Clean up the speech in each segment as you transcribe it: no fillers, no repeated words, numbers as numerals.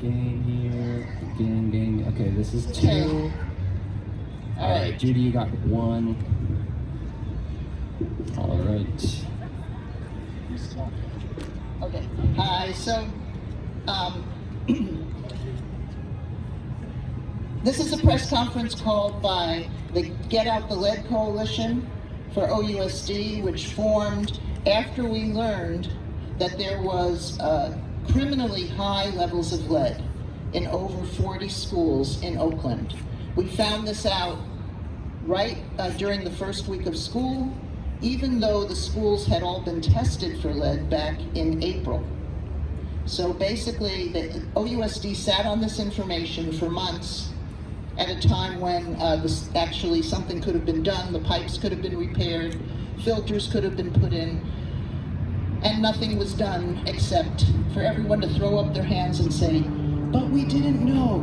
Gang here. Gang. Okay, this is 2. All right. Judy, you got 1. All right. Okay. Hi. So, this is a press conference called by the Get Out the Lead Coalition for OUSD, which formed after we learned that there was criminally high levels of lead in over 40 schools in Oakland. We found this out right during the first week of school, even though the schools had all been tested for lead back in April. So basically, the OUSD sat on this information for months at a time when actually something could have been done, the pipes could have been repaired, filters could have been put in, and nothing was done except for everyone to throw up their hands and say, but we didn't know.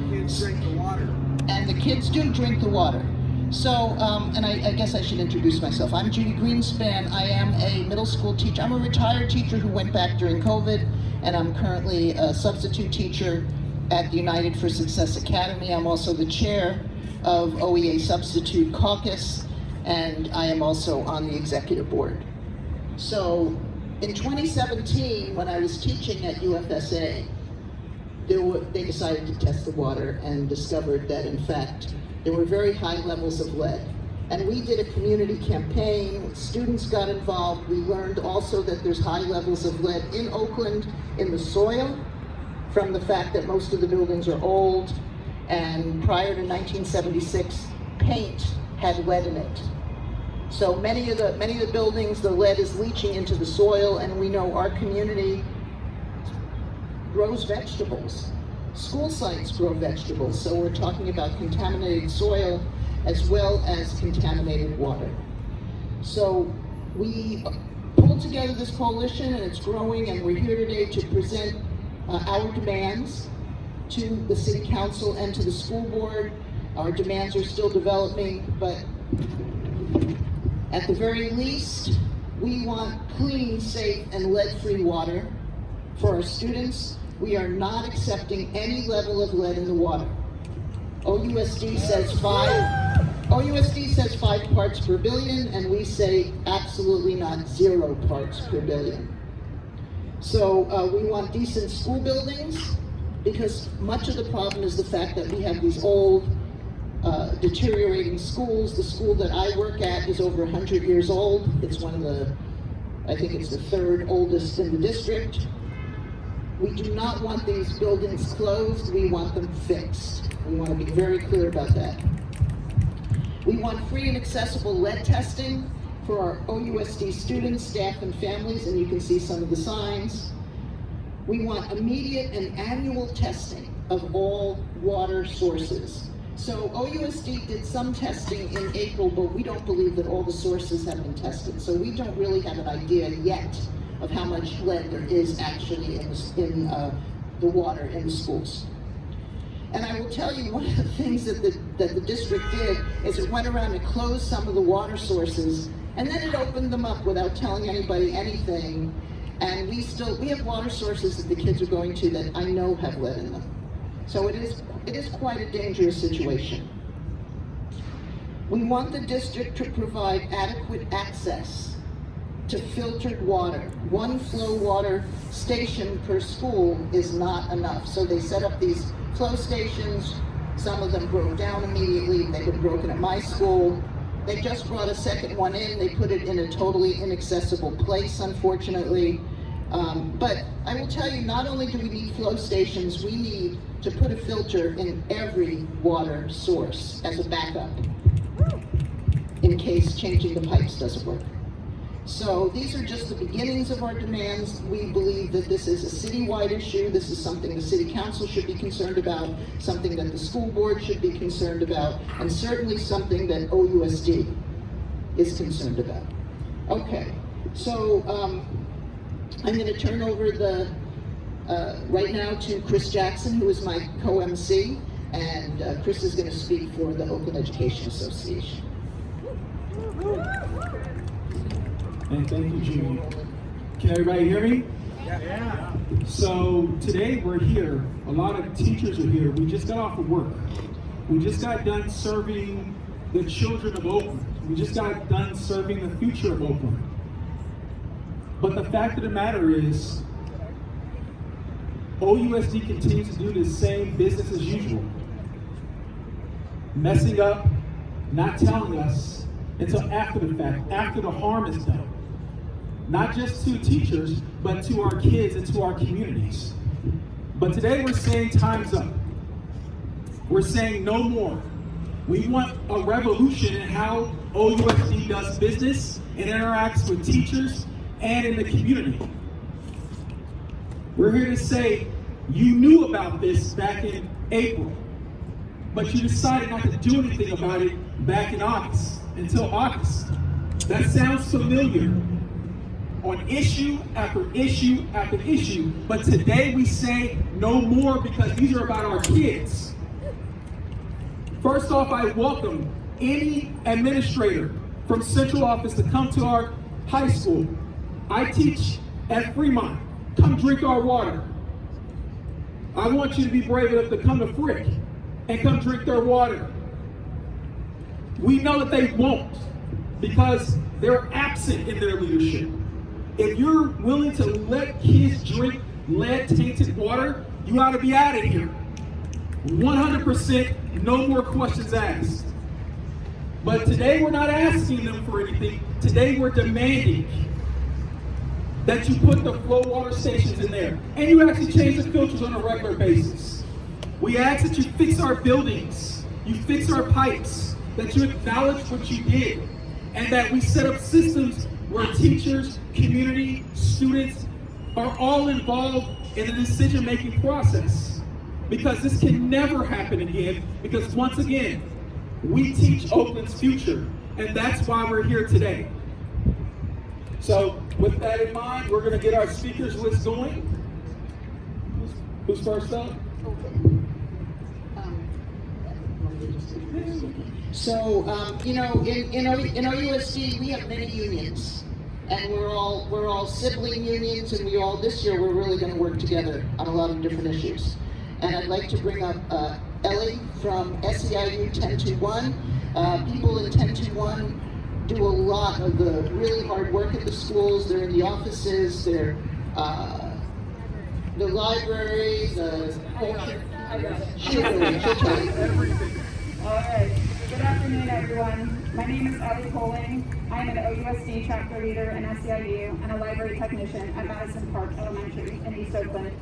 Kids drink the water. And the kids do drink the water. So, and I guess I should introduce myself. I'm Judy Greenspan. I am a middle school teacher. I'm a retired teacher who went back during COVID, and I'm currently a substitute teacher at the United for Success Academy. I'm also the chair of OEA Substitute Caucus, and I am also on the executive board. So, in 2017, when I was teaching at UFSA, they decided to test the water and discovered that, in fact, there were very high levels of lead. And we did a community campaign, students got involved. We learned also that there's high levels of lead in Oakland in the soil from the fact that most of the buildings are old, and prior to 1976, paint had lead in it. So many of the buildings, the lead is leaching into the soil, and we know our community grows vegetables. School sites grow vegetables, so we're talking about contaminated soil as well as contaminated water. So we pulled together this coalition, and it's growing, and we're here today to present our demands to the City Council and to the school board. Our demands are still developing, but at the very least, we want clean, safe, and lead-free water for our students. We are not accepting any level of lead in the water. OUSD says 5 parts per billion, and we say absolutely not 0 parts per billion. So we want decent school buildings, because much of the problem is the fact that we have these old, deteriorating schools. The school that I work at is over 100 years old. It's one of the, I think it's the 3rd oldest in the district. We do not want these buildings closed, we want them fixed. We want to be very clear about that. We want free and accessible lead testing for our OUSD students, staff, and families, and you can see some of the signs. We want immediate and annual testing of all water sources. So OUSD did some testing in April, but we don't believe that all the sources have been tested. So we don't really have an idea yet of how much lead there is actually in the water in the schools. And I will tell you, one of the things that the district did is it went around and closed some of the water sources, and then it opened them up without telling anybody anything. And we have water sources that the kids are going to that I know have lead in them. So it is quite a dangerous situation. We want the district to provide adequate access to filtered water. One flow water station per school is not enough. So they set up these flow stations. Some of them broke down immediately. They've been broken at my school. They just brought a second one in. They put it in a totally inaccessible place, unfortunately. But I will tell you, not only do we need flow stations, we need to put a filter in every water source as a backup in case changing the pipes doesn't work. So these are just the beginnings of our demands. We believe that this is a citywide issue. This is something the City Council should be concerned about, something that the school board should be concerned about, and certainly something that OUSD is concerned about. Okay, so I'm going to turn over right now to Chris Jackson, who is my co-MC, and Chris is going to speak for the Oakland Education Association. And thank you, Judy. Can everybody hear me? Yeah. So today we're here, a lot of teachers are here. We just got off of work. We just got done serving the children of Oakland. We just got done serving the future of Oakland. But the fact of the matter is, OUSD continues to do the same business as usual. Messing up, not telling us until after the fact, after the harm is done. Not just to teachers, but to our kids and to our communities. But today we're saying time's up. We're saying no more. We want a revolution in how OUSD does business and interacts with teachers and in the community. We're here to say you knew about this back in April, but you decided not to do anything about it back in August, until August. That sounds familiar on issue after issue after issue, but today we say no more because these are about our kids. First off, I welcome any administrator from central office to come to our high school. I teach at Fremont. Come drink our water. I want you to be brave enough to come to Frick and come drink their water. We know that they won't because they're absent in their leadership. If you're willing to let kids drink lead-tainted water, you ought to be out of here. 100%, no more questions asked. But today we're not asking them for anything. Today we're demanding that you put the flow water stations in there. And you actually change the filters on a regular basis. We ask that you fix our buildings, you fix our pipes, that you acknowledge what you did, and that we set up systems where teachers, community, students are all involved in the decision-making process. Because this can never happen again, because once again, we teach Oakland's future, and that's why we're here today. So with that in mind, we're going to get our speakers list going. Who's first up? So, in OUSD, we have many unions, and we're all sibling unions, and this year we're really going to work together on a lot of different issues. And I'd like to bring up Ellie from SEIU 1021. People in 1021 do a lot of the really hard work at the schools. They're in the offices, they're the library, All right. Good afternoon, everyone. My name is Ellie Poling. I am an OUSD chapter leader in SEIU and a library technician at Madison Park Elementary in East Oakland.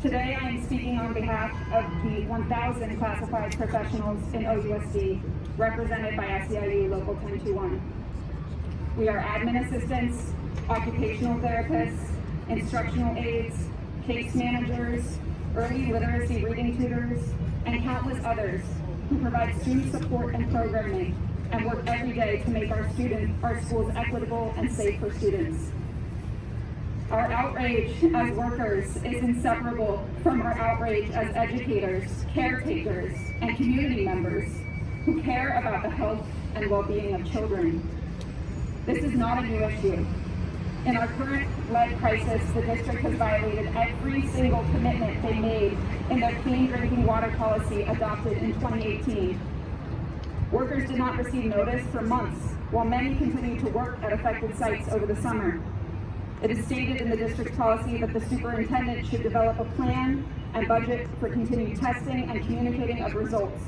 Today, I am speaking on behalf of the 1,000 classified professionals in OUSD, represented by SEIU Local 1021. We are admin assistants, occupational therapists, instructional aides, case managers, early literacy reading tutors, and countless others who provide student support and programming and work every day to make our schools equitable and safe for students. Our outrage as workers is inseparable from our outrage as educators, caretakers, and community members who care about the health and well-being of children. This is not a new issue. In our current lead crisis, the district has violated every single commitment they made in their clean drinking water policy adopted in 2018. Workers did not receive notice for months, while many continued to work at affected sites over the summer. It is stated in the district's policy that the superintendent should develop a plan and budget for continued testing and communicating of results.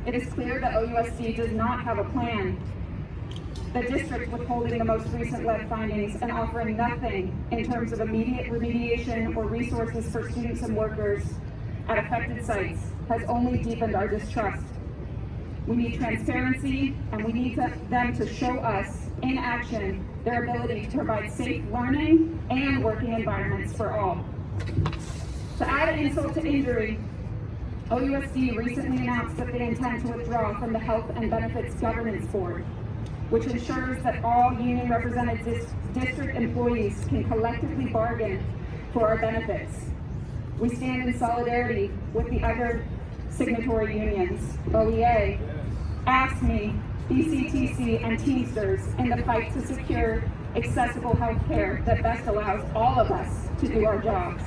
It is clear that OUSD does not have a plan. The district withholding the most recent lead findings and offering nothing in terms of immediate remediation or resources for students and workers at affected sites has only deepened our distrust. We need transparency, and we need them to show us in action their ability to provide safe learning and working environments for all. To add insult to injury, OUSD recently announced that they intend to withdraw from the Health and Benefits Governance Board, which ensures that all union-represented district employees can collectively bargain for our benefits. We stand in solidarity with the other signatory unions, OEA, AFSCME, BCTC, and Teamsters in the fight to secure accessible health care that best allows all of us to do our jobs.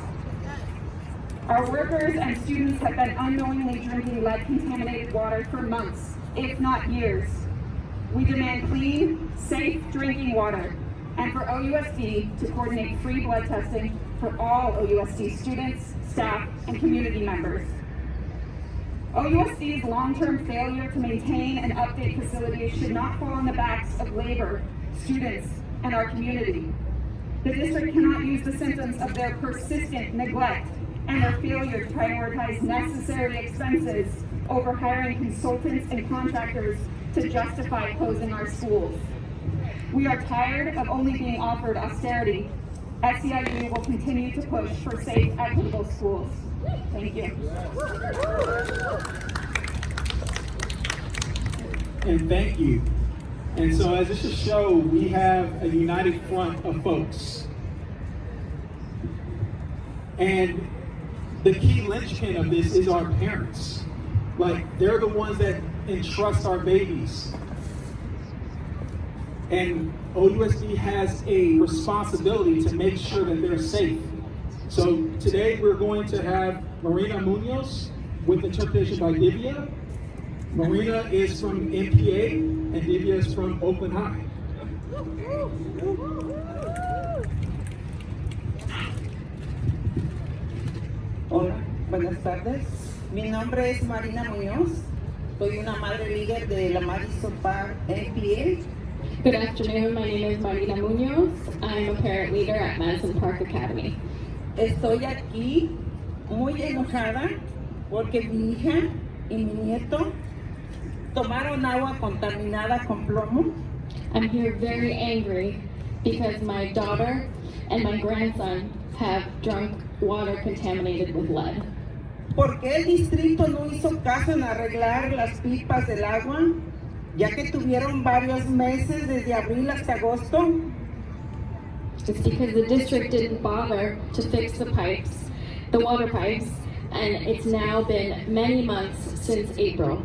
Our workers and students have been unknowingly drinking lead-contaminated water for months, if not years. We demand clean, safe drinking water, and for OUSD to coordinate free blood testing for all OUSD students, staff, and community members. OUSD's long-term failure to maintain and update facilities should not fall on the backs of labor, students, and our community. The district cannot use the symptoms of their persistent neglect and their failure to prioritize necessary expenses over hiring consultants and contractors to justify closing our schools. We are tired of only being offered austerity. SEIU will continue to push for safe, equitable schools. Thank you. And thank you. And so as this should show, we have a united front of folks. And the key linchpin of this is our parents. Like, they're the ones that entrust our babies. And OUSD has a responsibility to make sure that they're safe. So today we're going to have Marina Munoz with interpretation by Divya. Marina is from MPA and Divya is from Oakland High. Hola, buenas tardes. Mi nombre es Marina Muñoz. Soy una madre líder de la Madison Park MPA. Good afternoon, my name is Marina Munoz. I'm a parent leader at Madison Park Academy. Estoy aquí muy enojada porque mi hija y mi nieto tomaron agua contaminada con plomo. I'm here very angry because my daughter and my grandson have drunk water contaminated with lead. ¿Por qué el distrito no hizo caso en arreglar las pipas del agua, ya que tuvieron varios meses desde abril hasta agosto? It's because the district didn't bother to fix the pipes, the water pipes, and it's now been many months since April.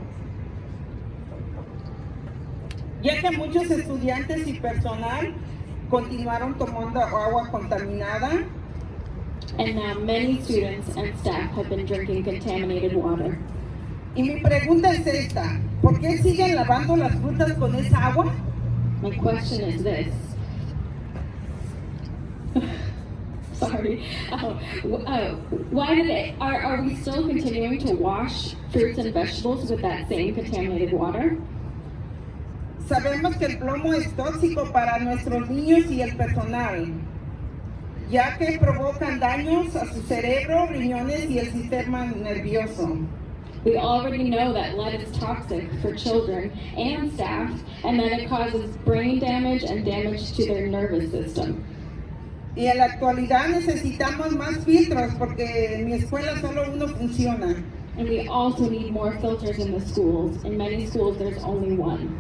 Ya que muchos estudiantes y personal continuaron tomando agua contaminada. And now many students and staff have been drinking contaminated water. Y mi pregunta es esta, ¿por qué siguen lavando las frutas con esa agua? My question is this. Sorry. Why did it? Are we still continuing to wash fruits and vegetables with that same contaminated water? Sabemos que el plomo es tóxico para nuestros niños y el personal, ya que provocan daños a su cerebro, riñones y el sistema nervioso. We already know that lead is toxic for children and staff, and that it causes brain damage and damage to their nervous system. Y en la actualidad necesitamos más filtros porque en mi escuela solo uno funciona. And we also need more filters in the schools. In many schools, there's only one.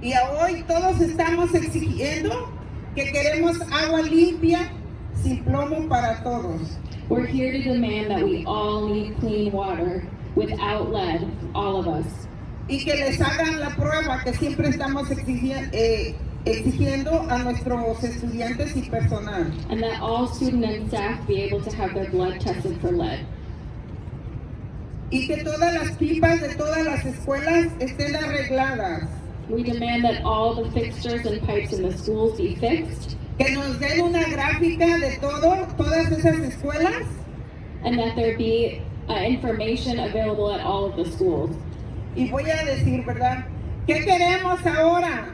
Y hoy todos estamos exigiendo que queremos agua limpia, sin plomo para todos. We're here to demand that we all need clean water without lead, all of us. Y que les hagan la prueba que siempre estamos exigiendo a nuestros estudiantes y personal. And that all student and staff be able to have their blood tested for lead. Y que todas las pipas de todas las escuelas estén arregladas. We demand that all the fixtures and pipes in the schools be fixed. Que nos den una gráfica de todas esas escuelas. And that there be information available at all of the schools. Y voy a decir, ¿verdad? ¿Qué queremos ahora?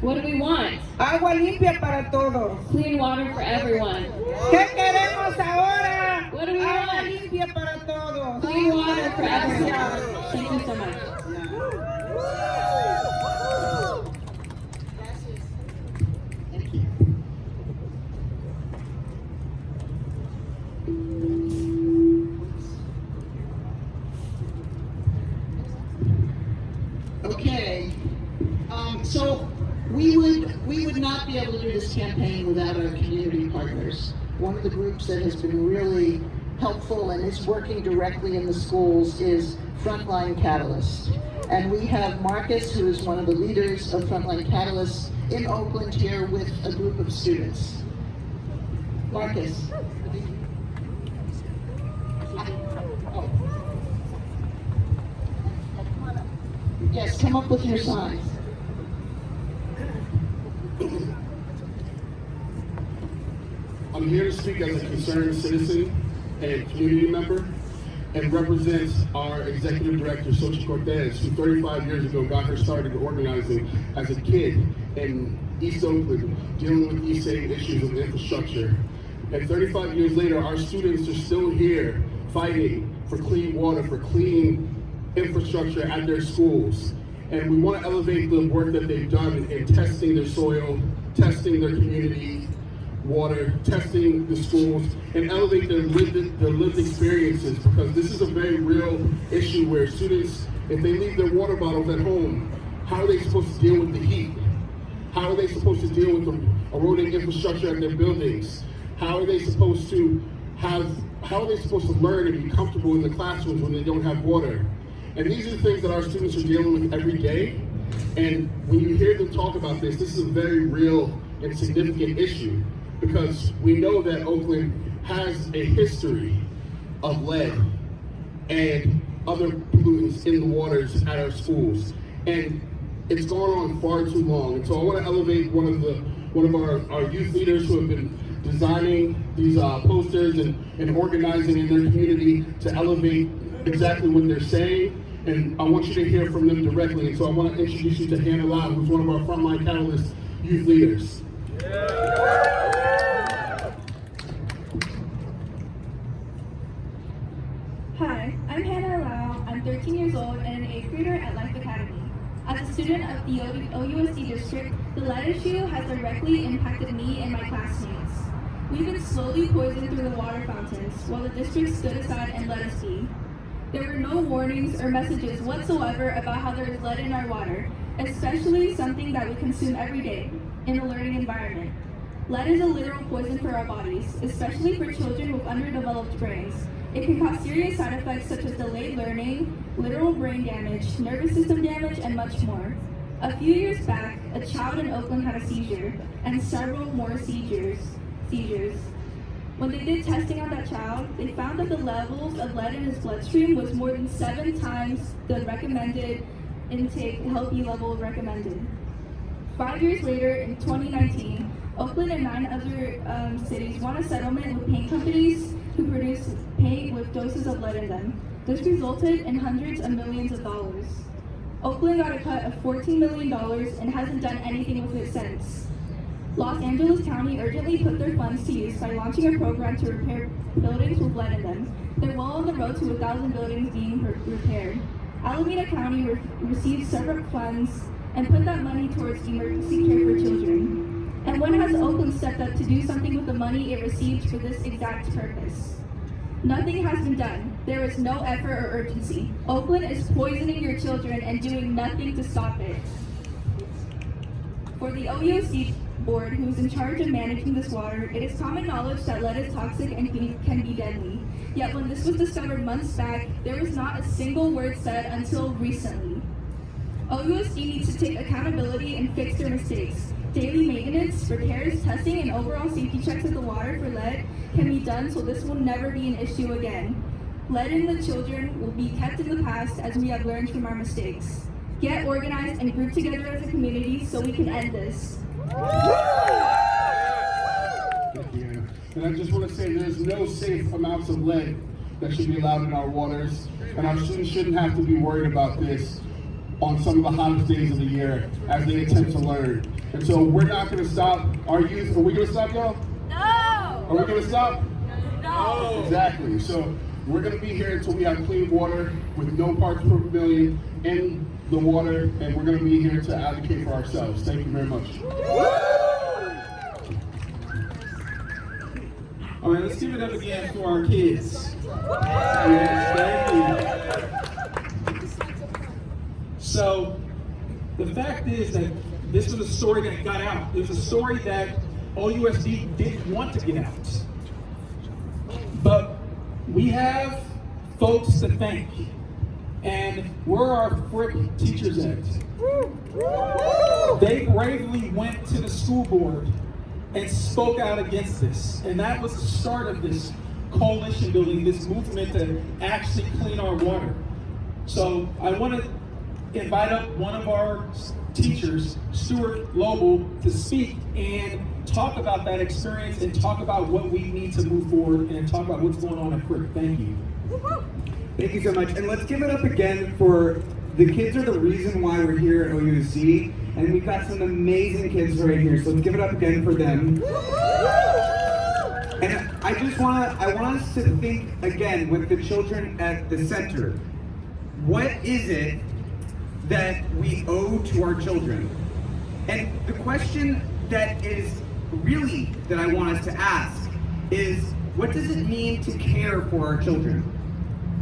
What do we want? Agua limpia para todos. Clean water for everyone. ¿Qué queremos ahora? What do we Agua want? limpia para todos. Clean water for everyone. Gracias. Thank you so much. Okay, so we would not be able to do this campaign without our community partners. One of the groups that has been really helpful and is working directly in the schools is Frontline Catalyst. And we have Marcus, who is one of the leaders of Frontline Catalyst in Oakland here with a group of students. Marcus. Yes, come up with your sign. I'm here to speak as a concerned citizen and community member and represents our executive director, Xochitl Cortez, who 35 years ago got her started organizing as a kid in East Oakland, dealing with these same issues of infrastructure. And 35 years later, our students are still here fighting for clean water, for clean infrastructure at their schools. And we want to elevate the work that they've done in testing their soil, testing their community water, testing the schools, and elevate their lived experiences, because this is a very real issue where students, if they leave their water bottles at home, how are they supposed to deal with the heat? How are they supposed to deal with the eroding infrastructure at their buildings? How are they supposed to learn and be comfortable in the classrooms when they don't have water? And these are the things that our students are dealing with every day. And when you hear them talk about this is a very real and significant issue, because we know that Oakland has a history of lead and other pollutants in the waters at our schools. And it's gone on far too long. And so I want to elevate one of our youth leaders who have been designing these posters and organizing in their community to elevate exactly what they're saying. And I want you to hear from them directly. And so I want to introduce you to Hannah Lau, who's one of our Frontline Catalyst youth leaders. Hi, I'm Hannah Lau. I'm 13 years old and an 8th grader at Life Academy. As a student of the OUSD district, the lead issue has directly impacted me and my classmates. We've been slowly poisoned through the water fountains while the district stood aside and let us be. There were no warnings or messages whatsoever about how there is lead in our water, especially something that we consume every day in a learning environment. Lead is a literal poison for our bodies, especially for children with underdeveloped brains. It can cause serious side effects such as delayed learning, literal brain damage, nervous system damage, and much more. A few years back, a child in Oakland had a seizure, and several more seizures. When they did testing on that child, they found that the levels of lead in his bloodstream was more than 7 times the recommended intake, healthy level recommended. 5 years later, in 2019, Oakland and 9 other cities won a settlement with paint companies who produce paint with doses of lead in them. This resulted in hundreds of millions of dollars. Oakland got a cut of $14 million and hasn't done anything with it since. Los Angeles County urgently put their funds to use by launching a program to repair buildings with lead in them. They're well on the road to 1,000 buildings being repaired. Alameda County received separate funds and put that money towards emergency care for children. And when has Oakland stepped up to do something with the money it received for this exact purpose? Nothing has been done. There is no effort or urgency. Oakland is poisoning your children and doing nothing to stop it. For the OUSD board, who is in charge of managing this water, it is common knowledge that lead is toxic and can be deadly. Yet when this was discovered months back, there was not a single word said until recently. OUSD needs to take accountability and fix their mistakes. Daily maintenance, repairs, testing, and overall safety checks of the water for lead can be done so this will never be an issue again. Lead in the children will be kept in the past as we have learned from our mistakes. Get organized and group together as a community so we can end this. Thank you. And I just want to say there's no safe amounts of lead that should be allowed in our waters, and our students shouldn't have to be worried about this on some of the hottest days of the year as they attempt to learn. And so we're not going to stop our youth. Are we going to stop, y'all? No! Are we going to stop? No! Exactly. So we're going to be here until we have clean water with no parts per million in the water, and we're going to be here to advocate for ourselves. Thank you very much. All right, let's give it up again for our kids. Yes, thank you. So, the fact is that this was a story that got out. It was a story that OUSD didn't want to get out. But we have folks to thank. And where are our friend teachers at? They bravely went to the school board and spoke out against this. And that was the start of this coalition building, this movement to actually clean our water. So I want to invite up one of our teachers, Stuart Lobel, to speak and talk about that experience and talk about what we need to move forward and talk about what's going on at Frick. Thank you. Thank you so much. And let's give it up again for the kids are the reason why we're here at OUSD. And we've got some amazing kids right here, so let's give it up again for them. And I want us to think again with the children at the center. What is it that we owe to our children? And the question that I want us to ask is, what does it mean to care for our children?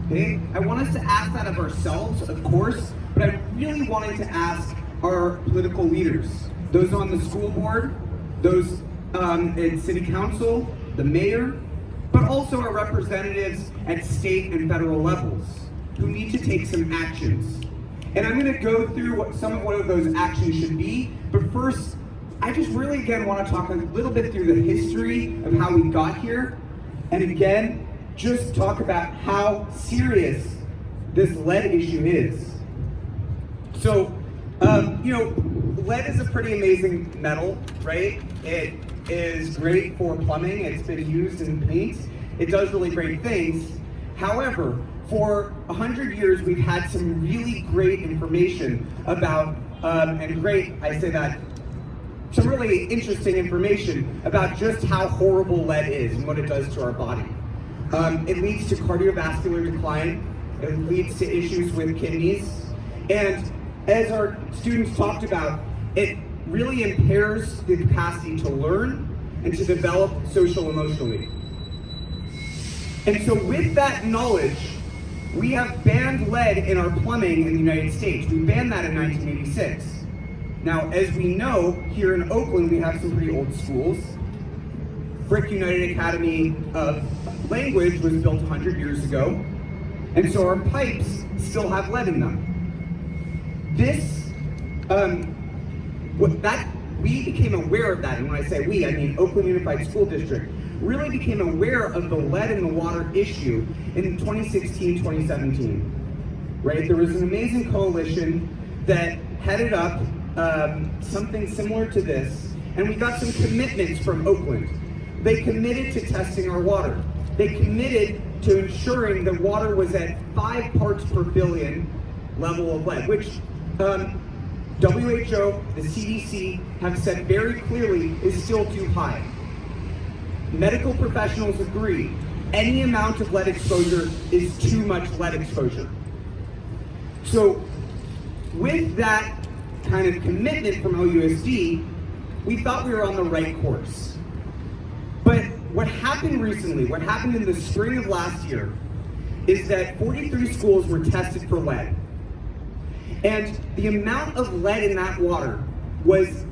Okay? I want us to ask that of ourselves, of course, but I really wanted to ask our political leaders, those on the school board, those in city council, the mayor, but also our representatives at state and federal levels who need to take some actions. And I'm going to go through what those actions should be, but first, I just really again want to talk a little bit through the history of how we got here, and again, just talk about how serious this lead issue is. So, lead is a pretty amazing metal, right? It is great for plumbing. It's been used in paint. It does really great things. However, for 100 years, we've had some really great information about, some really interesting information about just how horrible lead is and what it does to our body. It leads to cardiovascular decline. It leads to issues with kidneys. And as our students talked about, it really impairs the capacity to learn and to develop social emotionally. And so with that knowledge, we have banned lead in our plumbing in the United States. We banned that in 1986. Now, as we know, here in Oakland, we have some pretty old schools. Frick United Academy of Language was built 100 years ago, and so our pipes still have lead in them. We became aware of that, and when I say we, I mean Oakland Unified School District, really became aware of the lead in the water issue in 2016, 2017, right? There was an amazing coalition that headed up something similar to this, and we got some commitments from Oakland. They committed to testing our water. They committed to ensuring that water was at 5 parts per billion level of lead, which WHO, the CDC, have said very clearly is still too high. Medical professionals agree, any amount of lead exposure is too much lead exposure. So with that kind of commitment from OUSD, we thought we were on the right course. But what happened recently, what happened in the spring of last year, is that 43 schools were tested for lead. And the amount of lead in that water was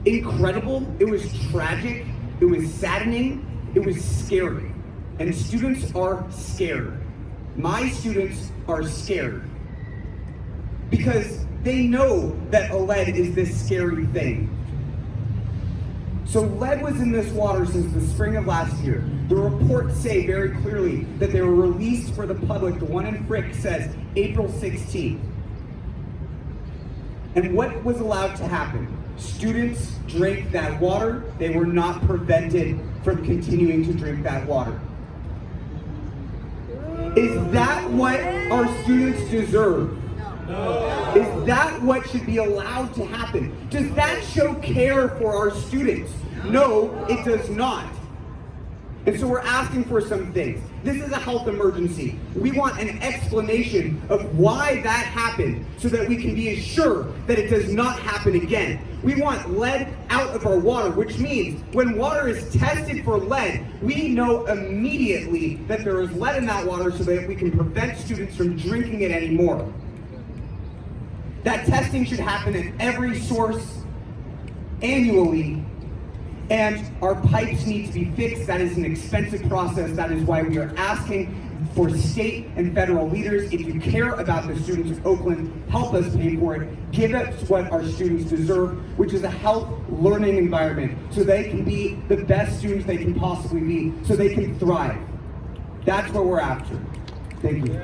incredible, it was tragic, it was saddening, it was scary. And students are scared. My students are scared. Because they know that lead is this scary thing. So lead was in this water since the spring of last year. The reports say very clearly that they were released for the public. The one in Frick says April 16th. And what was allowed to happen? Students drank that water. They were not prevented from continuing to drink that water. Is that what our students deserve? No. Is that what should be allowed to happen? Does that show care for our students? No, it does not. And so we're asking for some things. This is a health emergency. We want an explanation of why that happened so that we can be assured that it does not happen again. We want lead out of our water, which means when water is tested for lead, we know immediately that there is lead in that water so that we can prevent students from drinking it anymore. That testing should happen at every source annually, and our pipes need to be fixed. That is an expensive process. That is why we are asking for state and federal leaders, if you care about the students of Oakland, help us pay for it. Give us what our students deserve, which is a health learning environment, so they can be the best students they can possibly be, so they can thrive. That's what we're after. Thank you.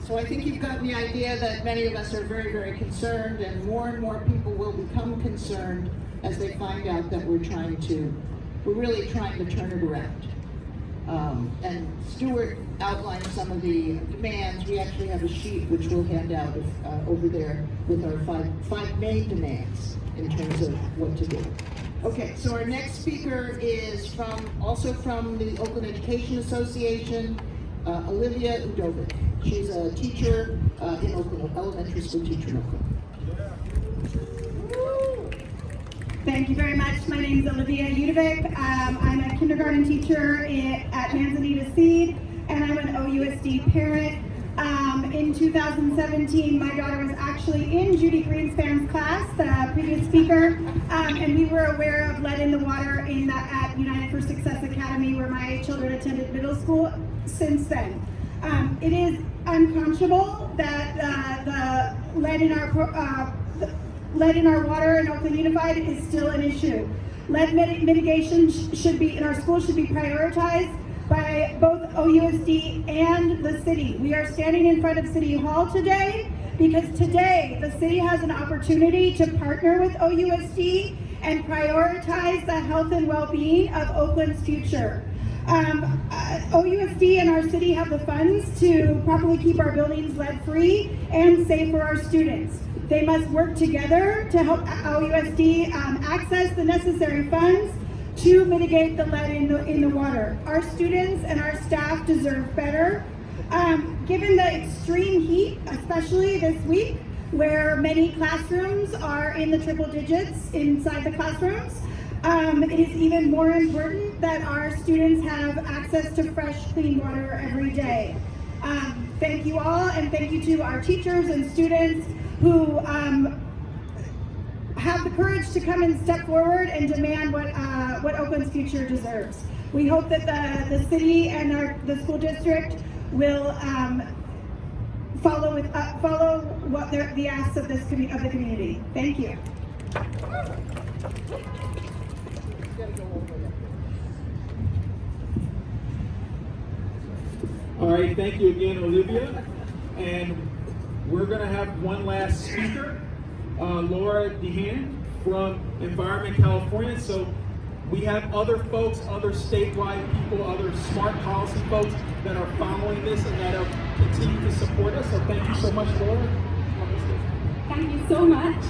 So I think you've gotten the idea that many of us are very, very concerned, and more people will become concerned as they find out that we're really trying to turn it around. And Stuart outlined some of the demands. We actually have a sheet which we'll hand out over there with our five main demands in terms of what to do. Okay, so our next speaker is also from the Oakland Education Association, Olivia Udovic. She's a teacher in Oakland, elementary school teacher in Oakland. Thank you very much. My name is Olivia Udovic. I'm a kindergarten teacher at Manzanita Seed, and I'm an OUSD parent. In 2017, my daughter was actually in Judy Greenspan's class, the previous speaker, and we were aware of lead in the water at United for Success Academy, where my children attended middle school since then. It is unconscionable that the lead in our water in Oakland Unified is still an issue. Lead mitigation in our schools should be prioritized by both OUSD and the city. We are standing in front of City Hall today because today the city has an opportunity to partner with OUSD and prioritize the health and well-being of Oakland's future. OUSD and our city have the funds to properly keep our buildings lead-free and safe for our students. They must work together to help OUSD access the necessary funds to mitigate the lead in the water. Our students and our staff deserve better. Given the extreme heat, especially this week, where many classrooms are in the triple digits inside the classrooms, it is even more important that our students have access to fresh, clean water every day. Thank you all, and thank you to our teachers and students who have the courage to come and step forward and demand what Oakland's future deserves. We hope that the city and the school district will follow what the asks of the community. Thank you. All right, thank you again, Olivia. And we're going to have one last speaker, Laura Dehan from Environment California. So we have other folks, other statewide people, other smart policy folks that are following this and that are continue to support us. So thank you so much, Laura. Thank you so much.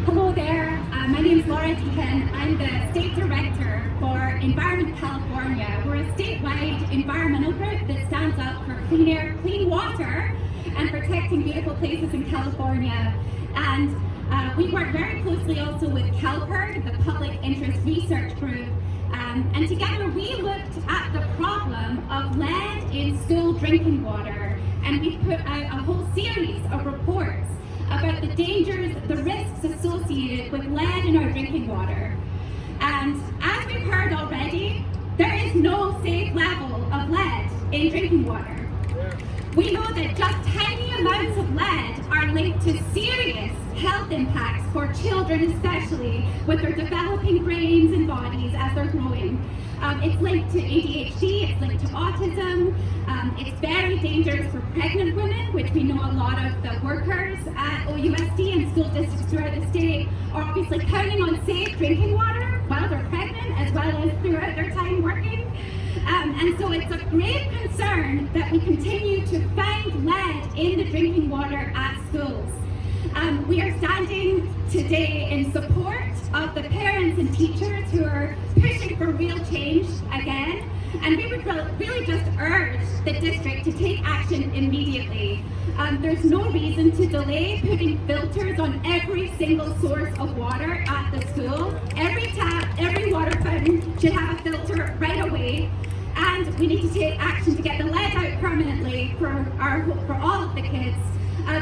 Hello there. My name is Laura Dehan. I'm the State Director for Environment California. We're a statewide environmental group that stands up for clean air, clean water, and protecting beautiful places in California. And we work very closely also with CalPERG, the Public Interest Research Group. And together we looked at the problem of lead in school drinking water. And we put out a whole series of reports about the dangers, the risks associated with lead in our drinking water. And as we've heard already, there is no safe level of lead in drinking water. We know that just tiny amounts of lead are linked to serious health impacts for children, especially with their developing brains and bodies as they're growing. It's linked to ADHD, it's linked to autism. It's very dangerous for pregnant women, which we know a lot of the workers at OUSD and school districts throughout the state are obviously counting on safe drinking water while they're pregnant, as well as throughout their time working. And so it's a grave concern that we continue to find lead in the drinking water at schools. We are standing today in support of the parents and teachers who are pushing for real change again, and we would really just urge the district to take action immediately. There's no reason to delay putting filters on every single source of water at the school. Every tap, every water fountain should have a filter right away. And we need to take action to get the lead out permanently for all of the kids.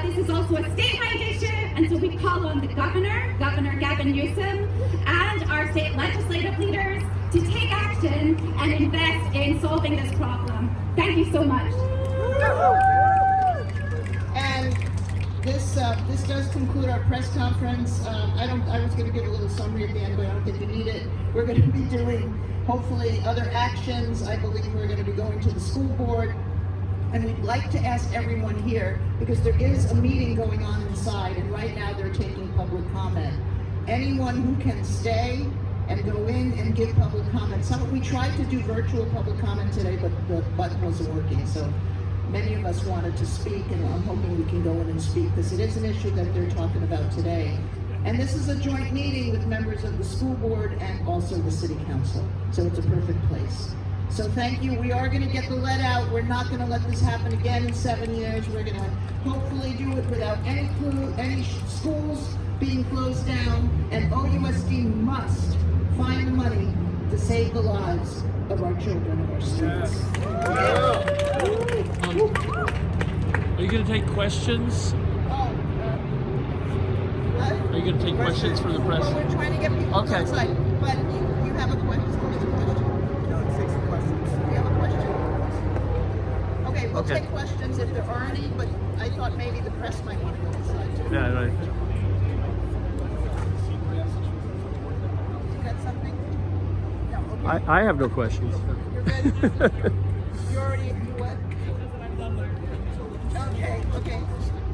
This is also a statewide issue, and so we call on the Governor Gavin Newsom, and our state legislative leaders to take action and invest in solving this problem. Thank you so much. And this does conclude our press conference. I was going to give a little summary at the end, but I don't think we need it. We're going to be doing hopefully other actions. I believe we're going to be going to the school board And we'd like to ask everyone here, because there is a meeting going on inside, and right now they're taking public comment. Anyone who can stay and go in and give public comment. We tried to do virtual public comment today, but the button wasn't working, so many of us wanted to speak, and I'm hoping we can go in and speak, because it is an issue that they're talking about today. And this is a joint meeting with members of the school board and also the city council, so it's a perfect place. So thank you. We are going to get the lead out. We're not going to let this happen again in 7 years. We're going to hopefully do it without any schools being closed down, and OUSD must find the money to save the lives of our children and our students. Are you going to take questions? Are you going to take questions from the press? Well, we're trying to get people outside, but you have a question? Okay, we'll take questions if there are any, but I thought maybe the press might want to go inside too. Yeah, right. You got something? No, okay. I have no questions. You're ready? You already, you what? Okay.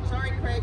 Sorry, Craig.